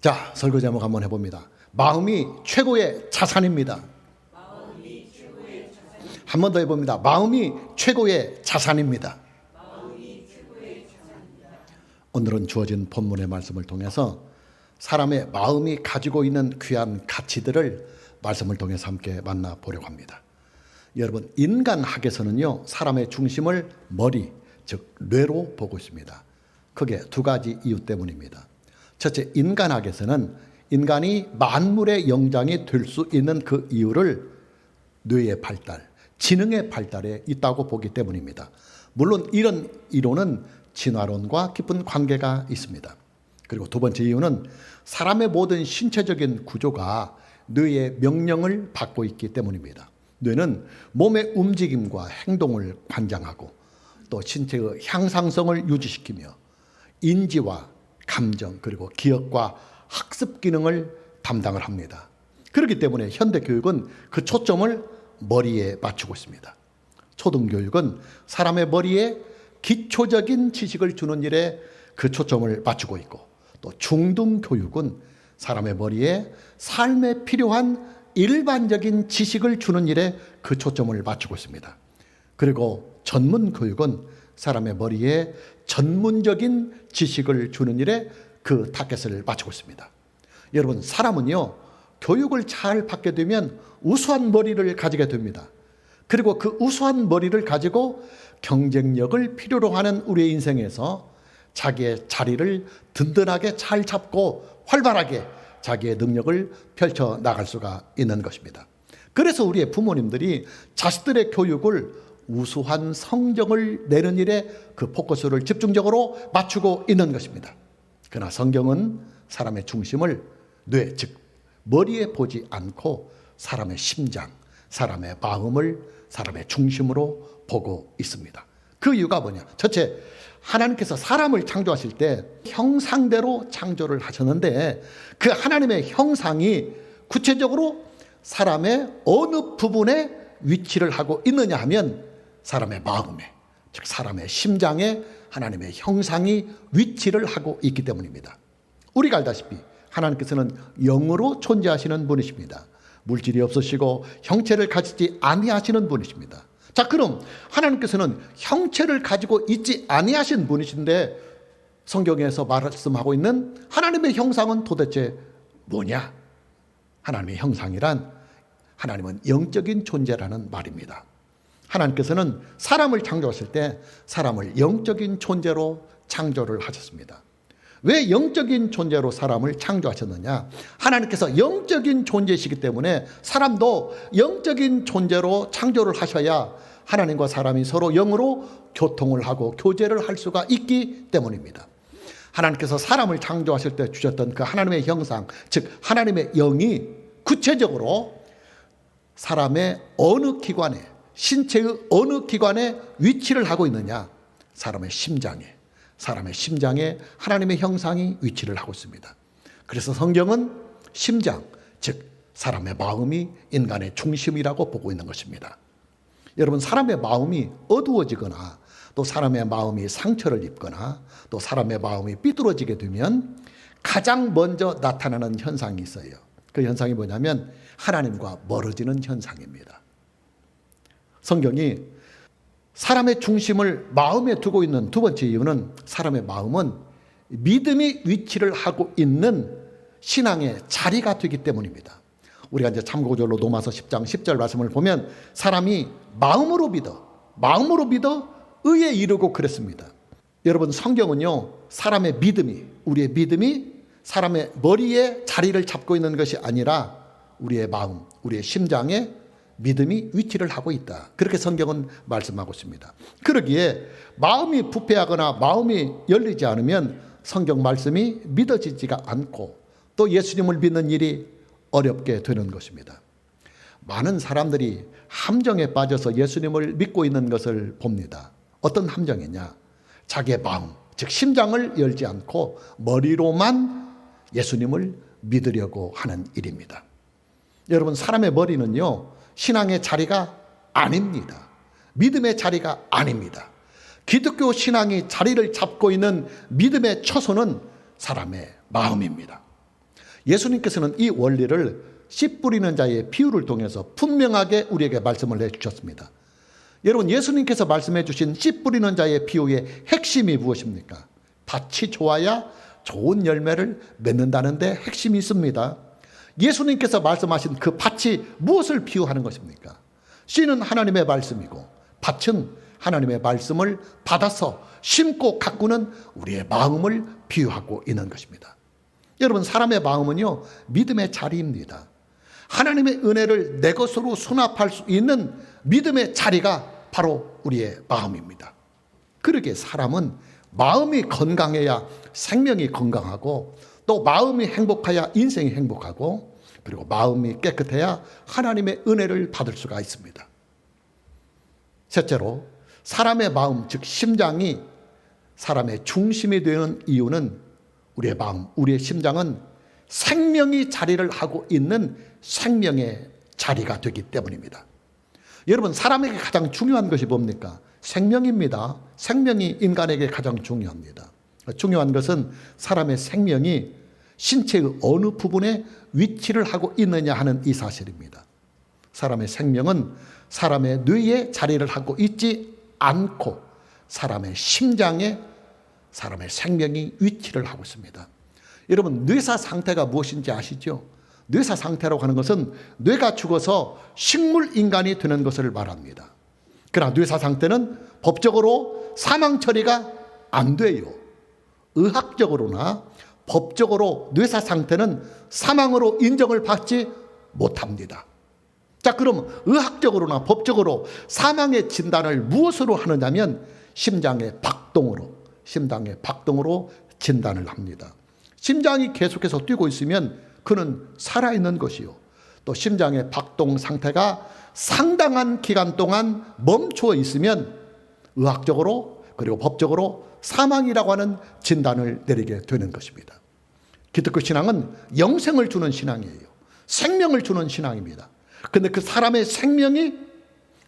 자, 설교 제목 한번 해봅니다. 마음이 최고의 자산입니다. 한 번 더 해봅니다. 마음이 최고의 자산입니다. 오늘은 주어진 본문의 말씀을 통해서 사람의 마음이 가지고 있는 귀한 가치들을 말씀을 통해서 함께 만나보려고 합니다. 여러분, 인간학에서는요, 사람의 중심을 머리, 즉 뇌로 보고 있습니다. 크게 두 가지 이유 때문입니다. 첫째, 인간학에서는 인간이 만물의 영장이 될 수 있는 그 이유를 뇌의 발달, 지능의 발달에 있다고 보기 때문입니다. 물론 이런 이론은 진화론과 깊은 관계가 있습니다. 그리고 두 번째 이유는 사람의 모든 신체적인 구조가 뇌의 명령을 받고 있기 때문입니다. 뇌는 몸의 움직임과 행동을 관장하고 또 신체의 향상성을 유지시키며 인지와 감정 그리고 기억과 학습 기능을 담당을 합니다. 그렇기 때문에 현대 교육은 그 초점을 머리에 맞추고 있습니다. 초등교육은 사람의 머리에 기초적인 지식을 주는 일에 그 초점을 맞추고 있고, 또 중등교육은 사람의 머리에 삶에 필요한 일반적인 지식을 주는 일에 그 초점을 맞추고 있습니다. 그리고 전문교육은 사람의 머리에 전문적인 지식을 주는 일에 그 타겟을 맞추고 있습니다. 여러분, 사람은요, 교육을 잘 받게 되면 우수한 머리를 가지게 됩니다. 그리고 그 우수한 머리를 가지고 경쟁력을 필요로 하는 우리의 인생에서 자기의 자리를 든든하게 잘 잡고 활발하게 자기의 능력을 펼쳐 나갈 수가 있는 것입니다. 그래서 우리의 부모님들이 자식들의 교육을 우수한 성적을 내는 일에 그 포커스를 집중적으로 맞추고 있는 것입니다. 그러나 성경은 사람의 중심을 뇌, 즉 머리에 보지 않고 사람의 심장, 사람의 마음을 사람의 중심으로 보고 있습니다. 그 이유가 뭐냐? 첫째, 하나님께서 사람을 창조하실 때 형상대로 창조를 하셨는데 그 하나님의 형상이 구체적으로 사람의 어느 부분에 위치를 하고 있느냐 하면 사람의 마음에, 즉 사람의 심장에 하나님의 형상이 위치를 하고 있기 때문입니다. 우리가 알다시피 하나님께서는 영으로 존재하시는 분이십니다. 물질이 없으시고 형체를 가지지 아니하시는 분이십니다. 자, 그럼 하나님께서는 형체를 가지고 있지 아니하신 분이신데 성경에서 말씀하고 있는 하나님의 형상은 도대체 뭐냐? 하나님의 형상이란 하나님은 영적인 존재라는 말입니다. 하나님께서는 사람을 창조하실 때 사람을 영적인 존재로 창조를 하셨습니다. 왜 영적인 존재로 사람을 창조하셨느냐? 하나님께서 영적인 존재이시기 때문에 사람도 영적인 존재로 창조를 하셔야 하나님과 사람이 서로 영으로 교통을 하고 교제를 할 수가 있기 때문입니다. 하나님께서 사람을 창조하실 때 주셨던 그 하나님의 형상, 즉 하나님의 영이 구체적으로 사람의 어느 기관에, 신체의 어느 기관에 위치를 하고 있느냐? 사람의 심장에 하나님의 형상이 위치를 하고 있습니다. 그래서 성경은 심장, 즉 사람의 마음이 인간의 중심이라고 보고 있는 것입니다. 여러분, 사람의 마음이 어두워지거나 또 사람의 마음이 상처를 입거나 또 사람의 마음이 삐뚤어지게 되면 가장 먼저 나타나는 현상이 있어요. 그 현상이 뭐냐면 하나님과 멀어지는 현상입니다. 성경이 사람의 중심을 마음에 두고 있는 두 번째 이유는 사람의 마음은 믿음이 위치를 하고 있는 신앙의 자리가 되기 때문입니다. 우리가 이제 참고절로 로마서 10장 10절 말씀을 보면 사람이 마음으로 믿어 의에 이르고 그랬습니다. 여러분, 성경은요, 사람의 믿음이, 우리의 믿음이 사람의 머리에 자리를 잡고 있는 것이 아니라 우리의 마음, 우리의 심장에 믿음이 위치를 하고 있다. 그렇게 성경은 말씀하고 있습니다. 그러기에 마음이 부패하거나 마음이 열리지 않으면 성경 말씀이 믿어지지가 않고 또 예수님을 믿는 일이 어렵게 되는 것입니다. 많은 사람들이 함정에 빠져서 예수님을 믿고 있는 것을 봅니다. 어떤 함정이냐? 자기의 마음, 즉 심장을 열지 않고 머리로만 예수님을 믿으려고 하는 일입니다. 여러분, 사람의 머리는요, 신앙의 자리가 아닙니다. 믿음의 자리가 아닙니다. 기독교 신앙이 자리를 잡고 있는 믿음의 처소는 사람의 마음입니다. 예수님께서는 이 원리를 씨 뿌리는 자의 비유를 통해서 분명하게 우리에게 말씀을 해주셨습니다. 여러분, 예수님께서 말씀해 주신 씨 뿌리는 자의 비유의 핵심이 무엇입니까? 밭이 좋아야 좋은 열매를 맺는다는 데 핵심이 있습니다. 예수님께서 말씀하신 그 밭이 무엇을 비유하는 것입니까? 씨는 하나님의 말씀이고 밭은 하나님의 말씀을 받아서 심고 가꾸는 우리의 마음을 비유하고 있는 것입니다. 여러분, 사람의 마음은요, 믿음의 자리입니다. 하나님의 은혜를 내 것으로 수납할 수 있는 믿음의 자리가 바로 우리의 마음입니다. 그러기에 사람은 마음이 건강해야 생명이 건강하고, 또 마음이 행복해야 인생이 행복하고, 그리고 마음이 깨끗해야 하나님의 은혜를 받을 수가 있습니다. 셋째로, 사람의 마음, 즉 심장이 사람의 중심이 되는 이유는 우리의 마음, 우리의 심장은 생명이 자리를 하고 있는 생명의 자리가 되기 때문입니다. 여러분, 사람에게 가장 중요한 것이 뭡니까? 생명입니다. 생명이 인간에게 가장 중요합니다. 중요한 것은 사람의 생명이 신체의 어느 부분에 위치를 하고 있느냐 하는 이 사실입니다. 사람의 생명은 사람의 뇌에 자리를 하고 있지 않고 사람의 심장에 사람의 생명이 위치를 하고 있습니다. 여러분, 뇌사 상태가 무엇인지 아시죠? 뇌사 상태라고 하는 것은 뇌가 죽어서 식물 인간이 되는 것을 말합니다. 그러나 뇌사 상태는 법적으로 사망 처리가 안 돼요. 의학적으로나 법적으로 뇌사 상태는 사망으로 인정을 받지 못합니다. 자, 그럼 의학적으로나 법적으로 사망의 진단을 무엇으로 하느냐면 심장의 박동으로 진단을 합니다. 심장이 계속해서 뛰고 있으면 그는 살아있는 것이요, 또 심장의 박동 상태가 상당한 기간 동안 멈춰 있으면 의학적으로 그리고 법적으로 사망이라고 하는 진단을 내리게 되는 것입니다. 기독교 신앙은 영생을 주는 신앙이에요. 생명을 주는 신앙입니다. 그런데 그 사람의 생명이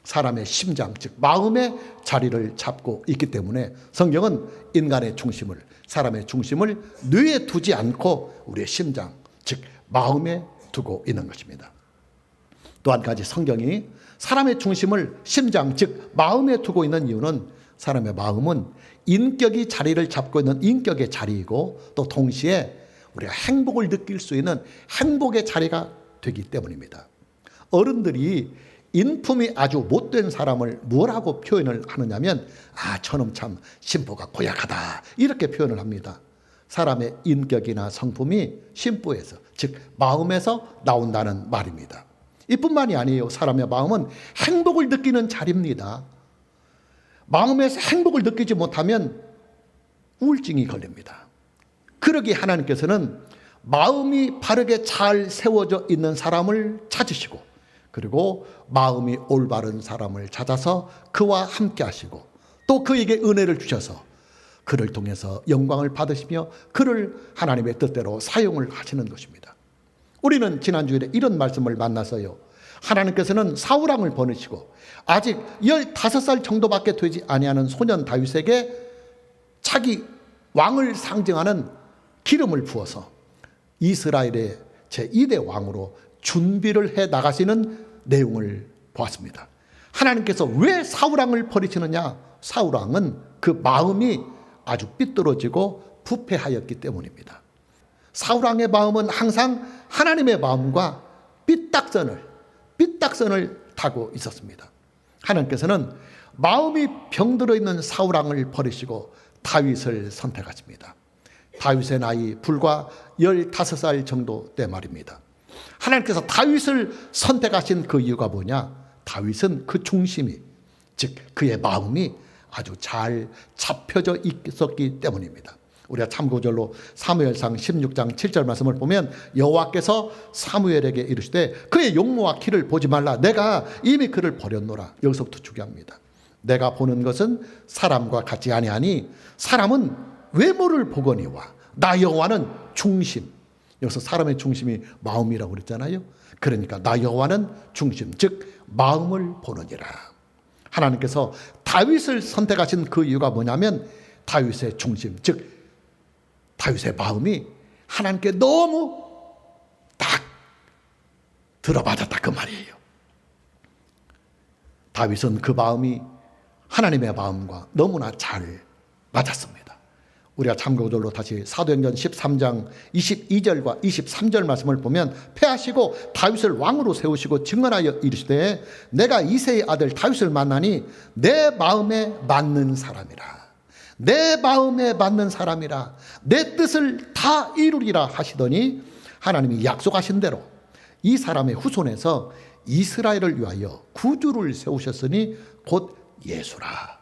사람의 심장, 즉 마음의 자리를 잡고 있기 때문에 성경은 인간의 중심을, 사람의 중심을 뇌에 두지 않고 우리의 심장, 즉 마음에 두고 있는 것입니다. 또 한 가지, 성경이 사람의 중심을 심장, 즉 마음에 두고 있는 이유는 사람의 마음은 인격이 자리를 잡고 있는 인격의 자리이고, 또 동시에 우리가 행복을 느낄 수 있는 행복의 자리가 되기 때문입니다. 어른들이 인품이 아주 못된 사람을 뭐라고 표현을 하느냐면, 저놈 참 심보가 고약하다, 이렇게 표현을 합니다. 사람의 인격이나 성품이 심보에서, 즉 마음에서 나온다는 말입니다. 이뿐만이 아니에요. 사람의 마음은 행복을 느끼는 자리입니다. 마음에서 행복을 느끼지 못하면 우울증이 걸립니다. 그러기에 하나님께서는 마음이 바르게 잘 세워져 있는 사람을 찾으시고, 그리고 마음이 올바른 사람을 찾아서 그와 함께 하시고, 또 그에게 은혜를 주셔서 그를 통해서 영광을 받으시며 그를 하나님의 뜻대로 사용을 하시는 것입니다. 우리는 지난주에 이런 말씀을 만나서요, 하나님께서는 사울왕을 보내시고 아직 15살 정도밖에 되지 아니하는 소년 다윗에게 자기 왕을 상징하는 기름을 부어서 이스라엘의 제2대 왕으로 준비를 해 나가시는 내용을 보았습니다. 하나님께서 왜 사울왕을 버리시느냐? 사울왕은 그 마음이 아주 삐뚤어지고 부패하였기 때문입니다. 사울왕의 마음은 항상 하나님의 마음과 삐딱선을 타고 있었습니다. 하나님께서는 마음이 병들어 있는 사울왕을 버리시고 다윗을 선택하십니다. 다윗의 나이 불과 15살 정도 때 말입니다. 하나님께서 다윗을 선택하신 그 이유가 뭐냐? 다윗은 그 중심이, 즉 그의 마음이 아주 잘 잡혀져 있었기 때문입니다. 우리가 참고절로 사무엘상 16장 7절 말씀을 보면, 여호와께서 사무엘에게 이르시되 그의 용모와 키를 보지 말라, 내가 이미 그를 버렸노라. 여기서부터 중요합니다. 내가 보는 것은 사람과 같지 아니하니 사람은 외모를 보거니와 나 여호와는 중심. 여기서 사람의 중심이 마음이라고 그랬잖아요. 그러니까 나 여호와는 중심, 즉 마음을 보느니라. 하나님께서 다윗을 선택하신 그 이유가 뭐냐면, 다윗의 중심, 즉 다윗의 마음이 하나님께 너무 들어받았다 그 말이에요. 다윗은 그 마음이 하나님의 마음과 너무나 잘 맞았습니다. 우리가 참고적으로 다시 사도행전 13장 22절과 23절 말씀을 보면 패하시고 다윗을 왕으로 세우시고 증언하여 이르시되 내가 이새의 아들 다윗을 만나니 내 마음에 맞는 사람이라. 내 마음에 맞는 사람이라. 내 뜻을 다 이루리라 하시더니 하나님이 약속하신 대로 이 사람의 후손에서 이스라엘을 위하여 구주를 세우셨으니 곧 예수라.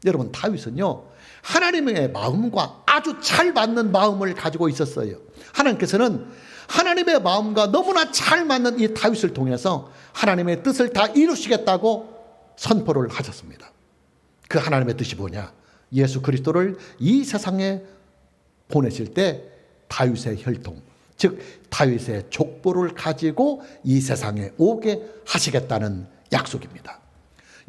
여러분, 다윗은요 하나님의 마음과 아주 잘 맞는 마음을 가지고 있었어요. 하나님께서는 하나님의 마음과 너무나 잘 맞는 이 다윗을 통해서 하나님의 뜻을 다 이루시겠다고 선포를 하셨습니다. 그 하나님의 뜻이 뭐냐? 예수 그리스도를 이 세상에 보내실 때 다윗의 혈통, 즉 다윗의 족보를 가지고 이 세상에 오게 하시겠다는 약속입니다.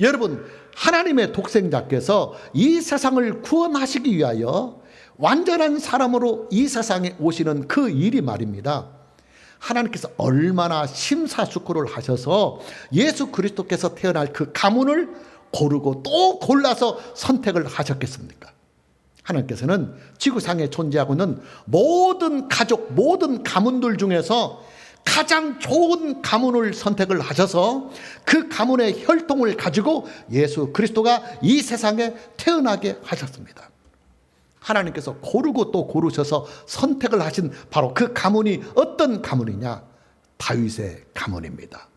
여러분, 하나님의 독생자께서 이 세상을 구원하시기 위하여 완전한 사람으로 이 세상에 오시는 그 일이 말입니다. 하나님께서 얼마나 심사숙고를 하셔서 예수 그리스도께서 태어날 그 가문을 고르고 또 골라서 선택을 하셨겠습니까? 하나님께서는 지구상에 존재하고 있는 모든 가족, 모든 가문들 중에서 가장 좋은 가문을 선택을 하셔서 그 가문의 혈통을 가지고 예수 그리스도가 이 세상에 태어나게 하셨습니다. 하나님께서 고르고 또 고르셔서 선택을 하신 바로 그 가문이 어떤 가문이냐? 다윗의 가문입니다.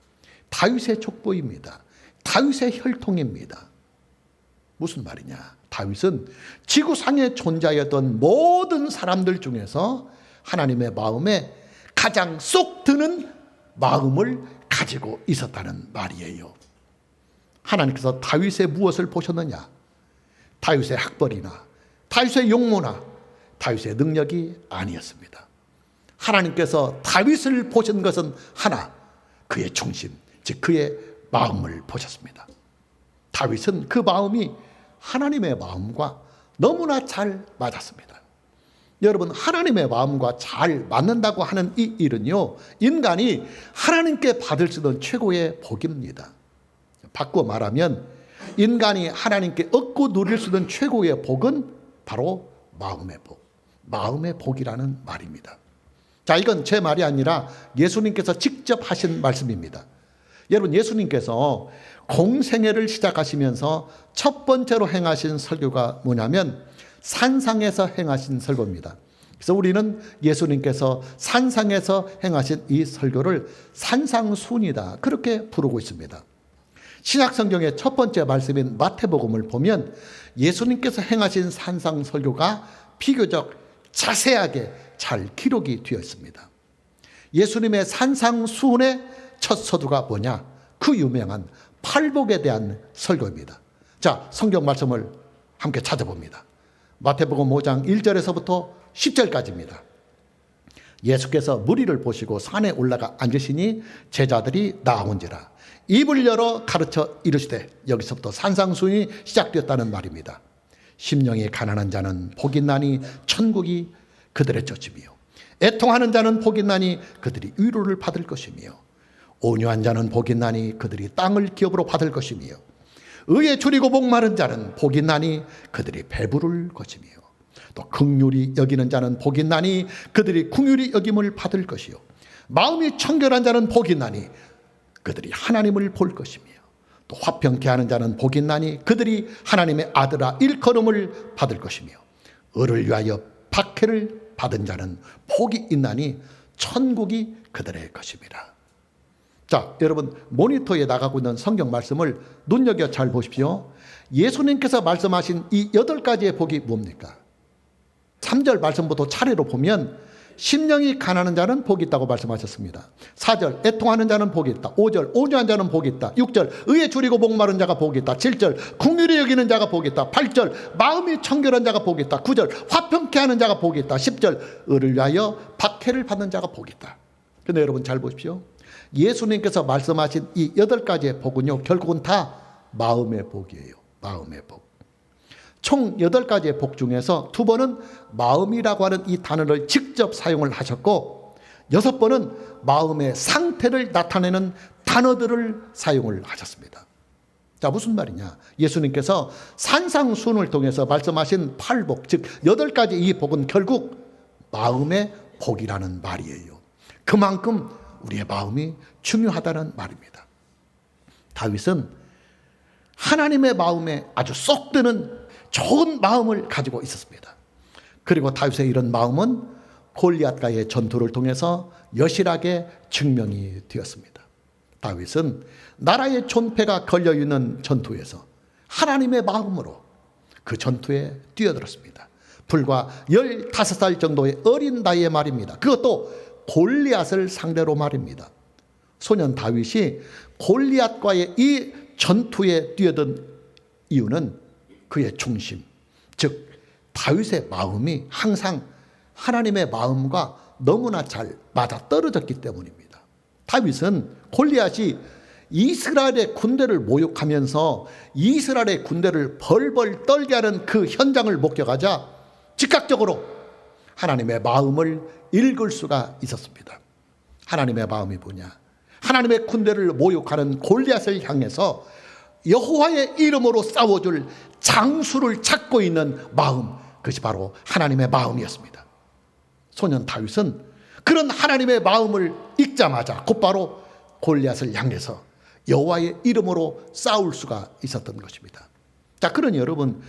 다윗의 족보입니다. 다윗의 혈통입니다. 무슨 말이냐? 다윗은 지구상에 존재하였던 모든 사람들 중에서 하나님의 마음에 가장 쏙 드는 마음을 가지고 있었다는 말이에요. 하나님께서 다윗의 무엇을 보셨느냐? 다윗의 학벌이나 다윗의 용모나 다윗의 능력이 아니었습니다. 하나님께서 다윗을 보신 것은 하나, 그의 중심, 즉 그의 마음을 보셨습니다. 다윗은 그 마음이 하나님의 마음과 너무나 잘 맞았습니다. 여러분, 하나님의 마음과 잘 맞는다고 하는 이 일은요, 인간이 하나님께 받을 수 있는 최고의 복입니다. 바꿔 말하면 인간이 하나님께 얻고 누릴 수 있는 최고의 복은 바로 마음의 복, 마음의 복이라는 말입니다. 자, 이건 제 말이 아니라 예수님께서 직접 하신 말씀입니다. 여러분, 예수님께서 공생애를 시작하시면서 첫 번째로 행하신 설교가 뭐냐면 산상에서 행하신 설교입니다. 그래서 우리는 예수님께서 산상에서 행하신 이 설교를 산상순이다, 그렇게 부르고 있습니다. 신약성경의 첫 번째 말씀인 마태복음을 보면 예수님께서 행하신 산상 설교가 비교적 자세하게 잘 기록이 되어 있습니다. 예수님의 산상순의 첫 서두가 뭐냐? 그 유명한 팔복에 대한 설교입니다. 자, 성경 말씀을 함께 찾아봅니다. 마태복음 5장 1절에서부터 10절까지입니다. 예수께서 무리를 보시고 산에 올라가 앉으시니 제자들이 나온지라 입을 열어 가르쳐 이르시되, 여기서부터 산상순이 시작되었다는 말입니다. 심령이 가난한 자는 복이 있나니 천국이 그들의 젖이며, 애통하는 자는 복이 있나니 그들이 위로를 받을 것이며, 온유한 자는 복이 있나니 그들이 땅을 기업으로 받을 것이며, 의에 줄이고 목마른 자는 복이 있나니 그들이 배부를 것이며, 또 긍휼히 여기는 자는 복이 있나니 그들이 긍휼히 여김을 받을 것이요, 마음이 청결한 자는 복이 있나니 그들이 하나님을 볼 것이며, 또 화평케 하는 자는 복이 있나니 그들이 하나님의 아들아 일컬음을 받을 것이며, 의를 위하여 박해를 받은 자는 복이 있나니 천국이 그들의 것입니다. 자, 여러분, 모니터에 나가고 있는 성경 말씀을 눈여겨 잘 보십시오. 예수님께서 말씀하신 이 8가지의 복이 뭡니까? 3절 말씀부터 차례로 보면 심령이 가난한 자는 복이 있다고 말씀하셨습니다. 4절 애통하는 자는 복이 있다. 5절 온유한 자는 복이 있다. 6절 의에 줄이고 목마른 자가 복이 있다. 7절 긍휼히 여기는 자가 복이 있다. 8절 마음이 청결한 자가 복이 있다. 9절 화평케 하는 자가 복이 있다. 10절 의를 위하여 박해를 받는 자가 복이 있다. 그런데 여러분 잘 보십시오. 예수님께서 말씀하신 이 8가지의 복은요, 결국은 다 마음의 복이에요. 마음의 복. 총 8가지의 복 중에서 2번은 마음이라고 하는 이 단어를 직접 사용을 하셨고, 6번은 마음의 상태를 나타내는 단어들을 사용을 하셨습니다. 자, 무슨 말이냐? 예수님께서 산상수훈을 통해서 말씀하신 8복, 즉 8가지 이 복은 결국 마음의 복이라는 말이에요. 그만큼 우리의 마음이 중요하다는 말입니다. 다윗은 하나님의 마음에 아주 쏙 드는 좋은 마음을 가지고 있었습니다. 그리고 다윗의 이런 마음은 골리앗과의 전투를 통해서 여실하게 증명이 되었습니다. 다윗은 나라의 존폐가 걸려있는 전투에서 하나님의 마음으로 그 전투에 뛰어들었습니다. 불과 15살 정도의 어린 나이의 말입니다. 그것도 골리앗을 상대로 말입니다. 소년 다윗이 골리앗과의 이 전투에 뛰어든 이유는 그의 중심, 즉 다윗의 마음이 항상 하나님의 마음과 너무나 잘 맞아떨어졌기 때문입니다. 다윗은 골리앗이 이스라엘의 군대를 모욕하면서 이스라엘의 군대를 벌벌 떨게 하는 그 현장을 목격하자 즉각적으로 하나님의 마음을 읽을 수가 있었습니다. 하나님의 마음이 뭐냐? 하나님의 군대를 모욕하는 골리앗을 향해서 여호와의 이름으로 싸워줄 장수를 찾고 있는 마음, 그것이 바로 하나님의 마음이었습니다. 소년 다윗은 그런 하나님의 마음을 읽자마자 곧바로 골리앗을 향해서 여호와의 이름으로 싸울 수가 있었던 것입니다. 자, 그러니 여러분,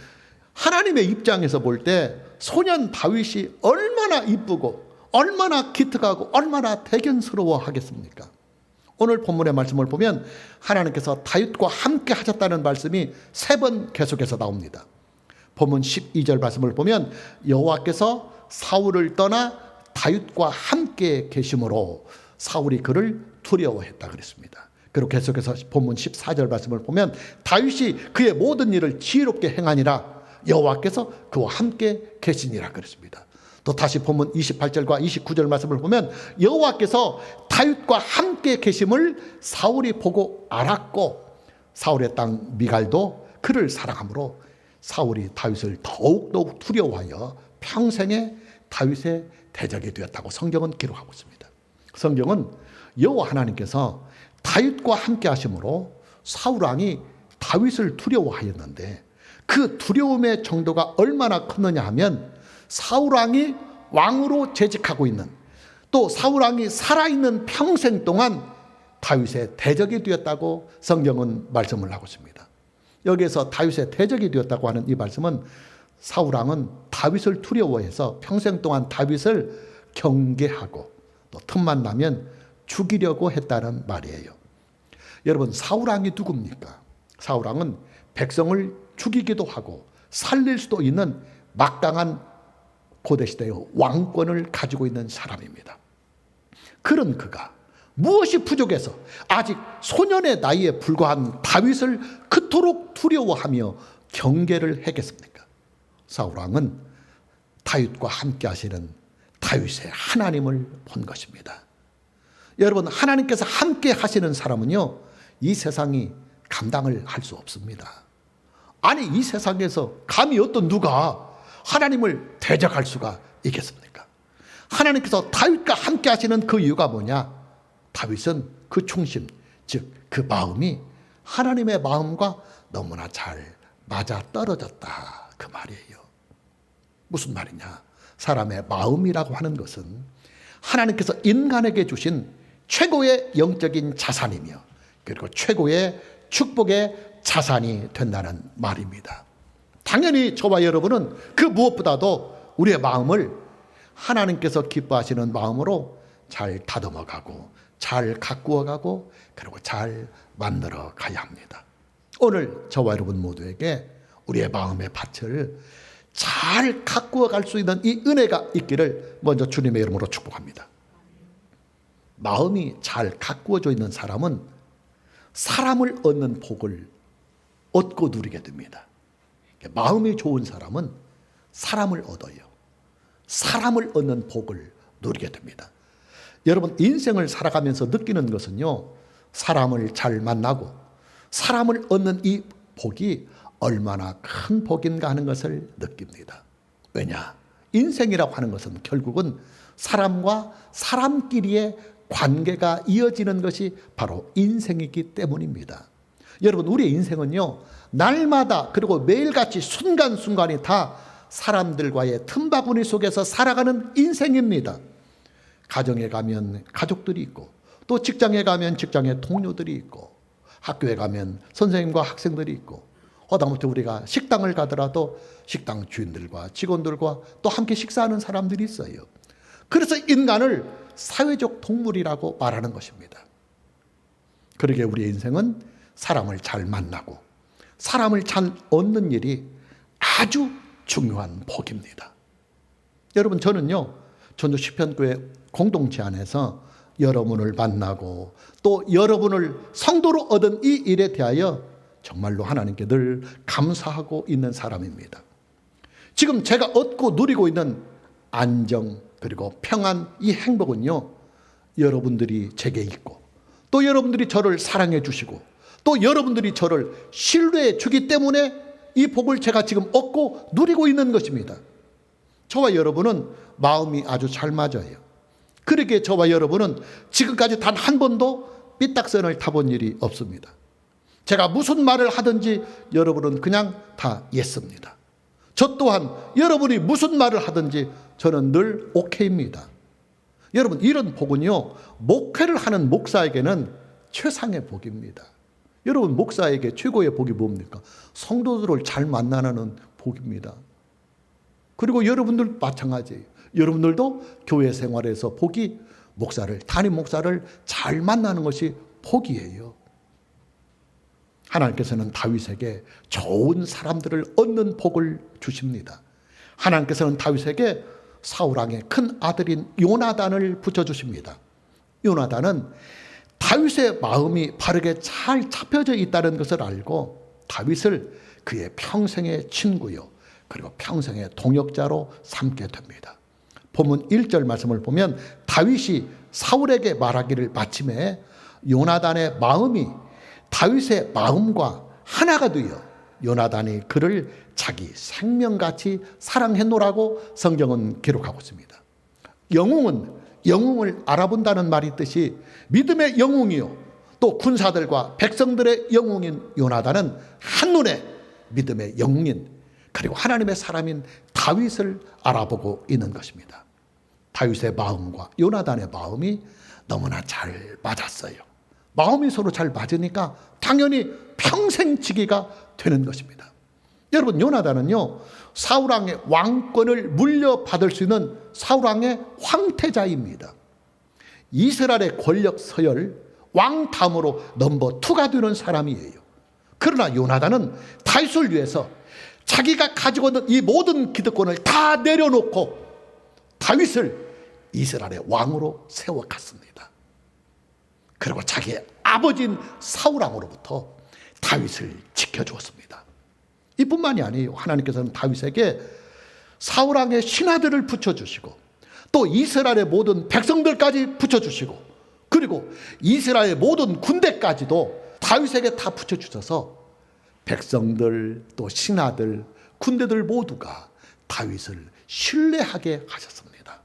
하나님의 입장에서 볼 때 소년 다윗이 얼마나 이쁘고 얼마나 기특하고 얼마나 대견스러워 하겠습니까? 오늘 본문의 말씀을 보면 하나님께서 다윗과 함께 하셨다는 말씀이 3번 계속해서 나옵니다. 본문 12절 말씀을 보면 여호와께서 사울을 떠나 다윗과 함께 계심으로 사울이 그를 두려워했다 그랬습니다. 그리고 계속해서 본문 14절 말씀을 보면 다윗이 그의 모든 일을 지혜롭게 행하니라 여호와께서 그와 함께 계시니라 그랬습니다. 또 다시 본문 28절과 29절 말씀을 보면 여호와께서 다윗과 함께 계심을 사울이 보고 알았고 사울의 땅 미갈도 그를 사랑하므로 사울이 다윗을 더욱더욱 두려워하여 평생에 다윗의 대적이 되었다고 성경은 기록하고 있습니다. 성경은 여호와 하나님께서 다윗과 함께 하심으로 사울 왕이 다윗을 두려워하였는데 그 두려움의 정도가 얼마나 컸느냐 하면 사울 왕이 왕으로 재직하고 있는, 또 사울 왕이 살아있는 평생 동안 다윗의 대적이 되었다고 성경은 말씀을 하고 있습니다. 여기에서 다윗의 대적이 되었다고 하는 이 말씀은 사울 왕은 다윗을 두려워해서 평생 동안 다윗을 경계하고 또 틈만 나면 죽이려고 했다는 말이에요. 여러분, 사울 왕이 누굽니까? 사울 왕은 백성을 죽이기도 하고 살릴 수도 있는 막강한 고대시대의 왕권을 가지고 있는 사람입니다. 그런 그가 무엇이 부족해서 아직 소년의 나이에 불과한 다윗을 그토록 두려워하며 경계를 했겠습니까? 사울 왕은 다윗과 함께 하시는 다윗의 하나님을 본 것입니다. 여러분, 하나님께서 함께 하시는 사람은요, 이 세상이 감당을 할 수 없습니다. 아니, 이 세상에서 감히 어떤 누가 하나님을 대적할 수가 있겠습니까? 하나님께서 다윗과 함께 하시는 그 이유가 뭐냐? 다윗은 그 중심, 즉 그 마음이 하나님의 마음과 너무나 잘 맞아 떨어졌다, 그 말이에요. 무슨 말이냐? 사람의 마음이라고 하는 것은 하나님께서 인간에게 주신 최고의 영적인 자산이며 그리고 최고의 축복의 자산이 된다는 말입니다. 당연히 저와 여러분은 그 무엇보다도 우리의 마음을 하나님께서 기뻐하시는 마음으로 잘 다듬어가고 잘 가꾸어가고 그리고 잘 만들어 가야 합니다. 오늘 저와 여러분 모두에게 우리의 마음의 밭을 잘 가꾸어 갈 수 있는 이 은혜가 있기를 먼저 주님의 이름으로 축복합니다. 마음이 잘 가꾸어져 있는 사람은 사람을 얻는 복을 얻고 누리게 됩니다. 마음이 좋은 사람은 사람을 얻어요. 사람을 얻는 복을 누리게 됩니다. 여러분, 인생을 살아가면서 느끼는 것은요, 사람을 잘 만나고 사람을 얻는 이 복이 얼마나 큰 복인가 하는 것을 느낍니다. 왜냐? 인생이라고 하는 것은 결국은 사람과 사람끼리의 관계가 이어지는 것이 바로 인생이기 때문입니다. 여러분, 우리의 인생은요, 날마다 그리고 매일같이 순간순간이 다 사람들과의 틈바구니 속에서 살아가는 인생입니다. 가정에 가면 가족들이 있고, 또 직장에 가면 직장의 동료들이 있고, 학교에 가면 선생님과 학생들이 있고, 하다못해 우리가 식당을 가더라도 식당 주인들과 직원들과 또 함께 식사하는 사람들이 있어요. 그래서 인간을 사회적 동물이라고 말하는 것입니다. 그러게 우리의 인생은 사람을 잘 만나고 사람을 잘 얻는 일이 아주 중요한 복입니다. 여러분, 저는요, 전주 시편교회 공동체 안에서 여러분을 만나고 또 여러분을 성도로 얻은 이 일에 대하여 정말로 하나님께 늘 감사하고 있는 사람입니다. 지금 제가 얻고 누리고 있는 안정 그리고 평안, 이 행복은요, 여러분들이 제게 있고 또 여러분들이 저를 사랑해 주시고 또 여러분들이 저를 신뢰해 주기 때문에 이 복을 제가 지금 얻고 누리고 있는 것입니다. 저와 여러분은 마음이 아주 잘 맞아요. 그러기에 저와 여러분은 지금까지 단 한 번도 삐딱선을 타본 일이 없습니다. 제가 무슨 말을 하든지 여러분은 그냥 다 예스입니다. 저 또한 여러분이 무슨 말을 하든지 저는 늘 오케이입니다. 여러분, 이런 복은요, 목회를 하는 목사에게는 최상의 복입니다. 여러분, 목사에게 최고의 복이 뭡니까? 성도들을 잘 만나는 복입니다. 그리고 여러분들 마찬가지예요. 여러분들도 교회 생활에서 복이 담임 목사를 잘 만나는 것이 복이에요. 하나님께서는 다윗에게 좋은 사람들을 얻는 복을 주십니다. 하나님께서는 다윗에게 사울왕의 큰 아들인 요나단을 붙여주십니다. 요나단은 다윗의 마음이 바르게 잘 잡혀져 있다는 것을 알고 다윗을 그의 평생의 친구요 그리고 평생의 동역자로 삼게 됩니다. 본문 1절 말씀을 보면 다윗이 사울에게 말하기를 마침에 요나단의 마음이 다윗의 마음과 하나가 되어 요나단이 그를 자기 생명같이 사랑했노라고 성경은 기록하고 있습니다. 영웅을 알아본다는 말이 있듯이 믿음의 영웅이요 또 군사들과 백성들의 영웅인 요나단은 한눈에 믿음의 영웅인 그리고 하나님의 사람인 다윗을 알아보고 있는 것입니다. 다윗의 마음과 요나단의 마음이 너무나 잘 맞았어요. 마음이 서로 잘 맞으니까 당연히 평생 지기가 되는 것입니다. 여러분, 요나단은요, 사울왕의 왕권을 물려받을 수 있는 사울왕의 황태자입니다. 이스라엘의 권력 서열 왕 다음으로 넘버 2가 되는 사람이에요. 그러나 요나단은 다윗을 위해서 자기가 가지고 있는 이 모든 기득권을 다 내려놓고 다윗을 이스라엘의 왕으로 세워갔습니다. 그리고 자기의 아버지인 사울왕으로부터 다윗을 지켜주었습니다. 이뿐만이 아니에요. 하나님께서는 다윗에게 사울왕의 신하들을 붙여주시고 또 이스라엘의 모든 백성들까지 붙여주시고 그리고 이스라엘의 모든 군대까지도 다윗에게 다 붙여주셔서 백성들 또 신하들 군대들 모두가 다윗을 신뢰하게 하셨습니다.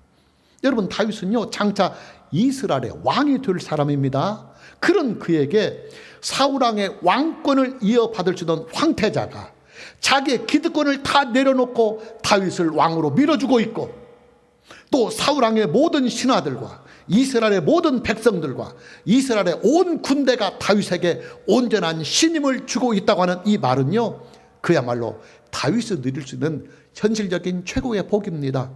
여러분, 다윗은요 장차 이스라엘의 왕이 될 사람입니다. 그런 그에게 사울왕의 왕권을 이어받을 수 있는 황태자가 자기의 기득권을 다 내려놓고 다윗을 왕으로 밀어주고 있고 또 사울왕의 모든 신하들과 이스라엘의 모든 백성들과 이스라엘의 온 군대가 다윗에게 온전한 신임을 주고 있다고 하는 이 말은요 그야말로 다윗이 누릴 수 있는 현실적인 최고의 복입니다.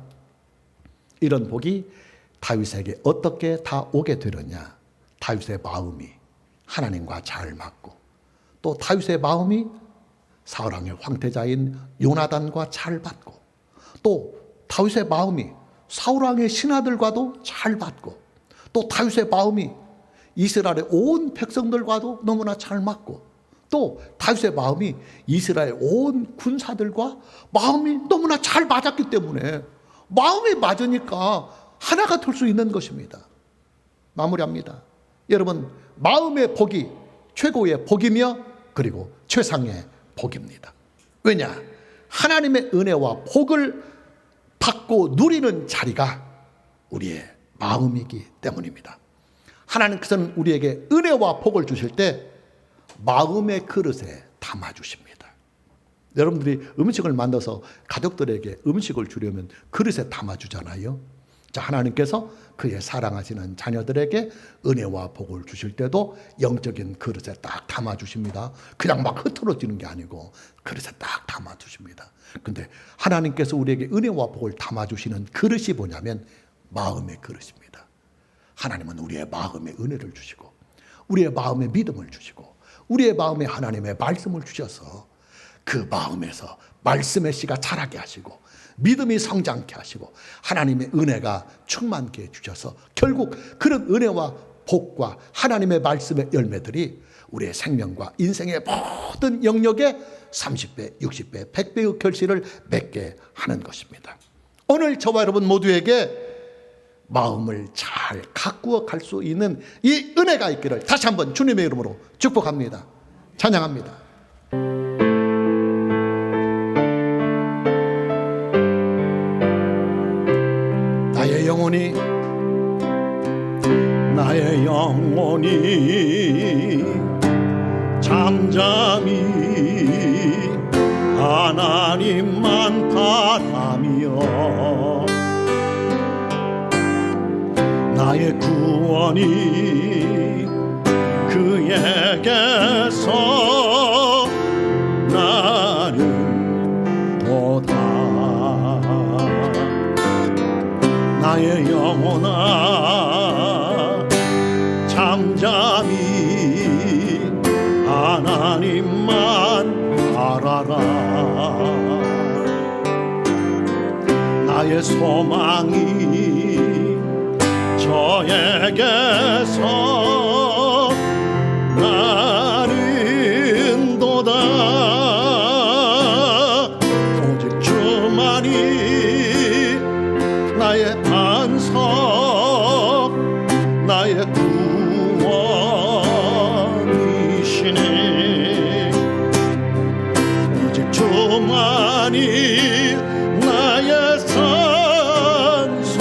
이런 복이 다윗에게 어떻게 다 오게 되느냐? 다윗의 마음이 하나님과 잘 맞고 또 다윗의 마음이 사울왕의 황태자인 요나단과 잘 맞고 또 다윗의 마음이 사울왕의 신하들과도 잘 맞고 또 다윗의 마음이 이스라엘의 온 백성들과도 너무나 잘 맞고 또 다윗의 마음이 이스라엘 온 군사들과 마음이 너무나 잘 맞았기 때문에 마음이 맞으니까 하나가 될 수 있는 것입니다. 마무리합니다. 여러분, 마음의 복이 최고의 복이며 그리고 최상의 복입니다. 왜냐? 하나님의 은혜와 복을 받고 누리는 자리가 우리의 마음이기 때문입니다. 하나님께서는 우리에게 은혜와 복을 주실 때 마음의 그릇에 담아주십니다. 여러분들이 음식을 만들어서 가족들에게 음식을 주려면 그릇에 담아주잖아요. 자, 하나님께서 그의 사랑하시는 자녀들에게 은혜와 복을 주실 때도 영적인 그릇에 딱 담아주십니다. 그냥 막 흐트러지는 게 아니고 그릇에 딱 담아주십니다. 근데 하나님께서 우리에게 은혜와 복을 담아주시는 그릇이 뭐냐면 마음의 그릇입니다. 하나님은 우리의 마음에 은혜를 주시고 우리의 마음에 믿음을 주시고 우리의 마음에 하나님의 말씀을 주셔서 그 마음에서 말씀의 씨가 자라게 하시고 믿음이 성장케 하시고 하나님의 은혜가 충만케 해주셔서 결국 그런 은혜와 복과 하나님의 말씀의 열매들이 우리의 생명과 인생의 모든 영역에 30배, 60배, 100배의 결실을 맺게 하는 것입니다. 오늘 저와 여러분 모두에게 마음을 잘 가꾸어 갈 수 있는 이 은혜가 있기를 다시 한번 주님의 이름으로 축복합니다. 찬양합니다. 나의 영혼이 잠잠히 하나님만 바라며 나의 구원이 그에게서 나는 도다. 나의 영혼아 잠잠히 하나님만 바라라. 나의 소망이 저에게서 나는 도다. 오직 주만이 나의 반석 나의 구원이시네. 오직 주만이 나의 산성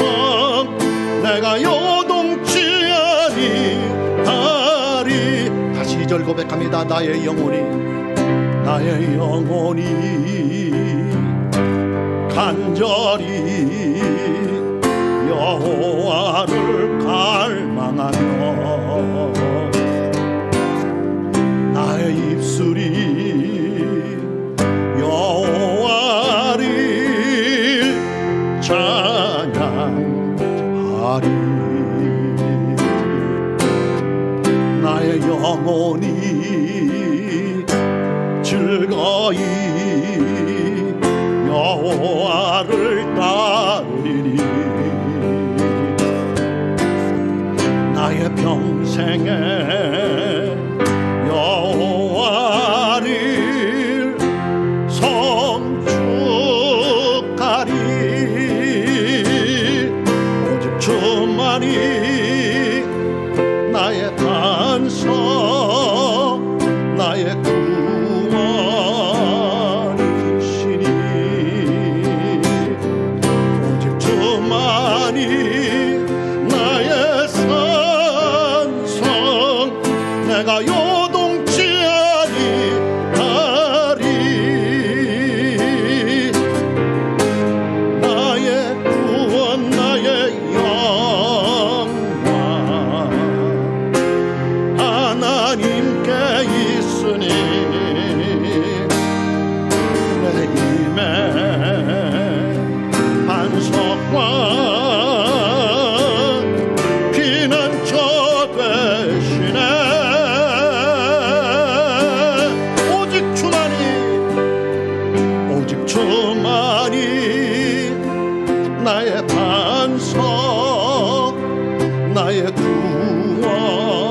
내가 요동치 아니하리. 다시 2절 고백합니다. 나의 영혼이 간절히 여호와를 갈망하며 나의 입술이 여호와를 찬양하리. 나의 영혼이 즐거이 여호와를 따르리니 나의 평생에 여호와를 성축하리. 오직 주만이 나의 반석 나의 구원이시니. 오직 주만이 나의 산성 내가 요동치 아니하리. 나의 구원 나의 영광 하나님께 있으니 내 힘의 반석과 피난처 되시네. 오직 주만이 나의 반석 나의 구원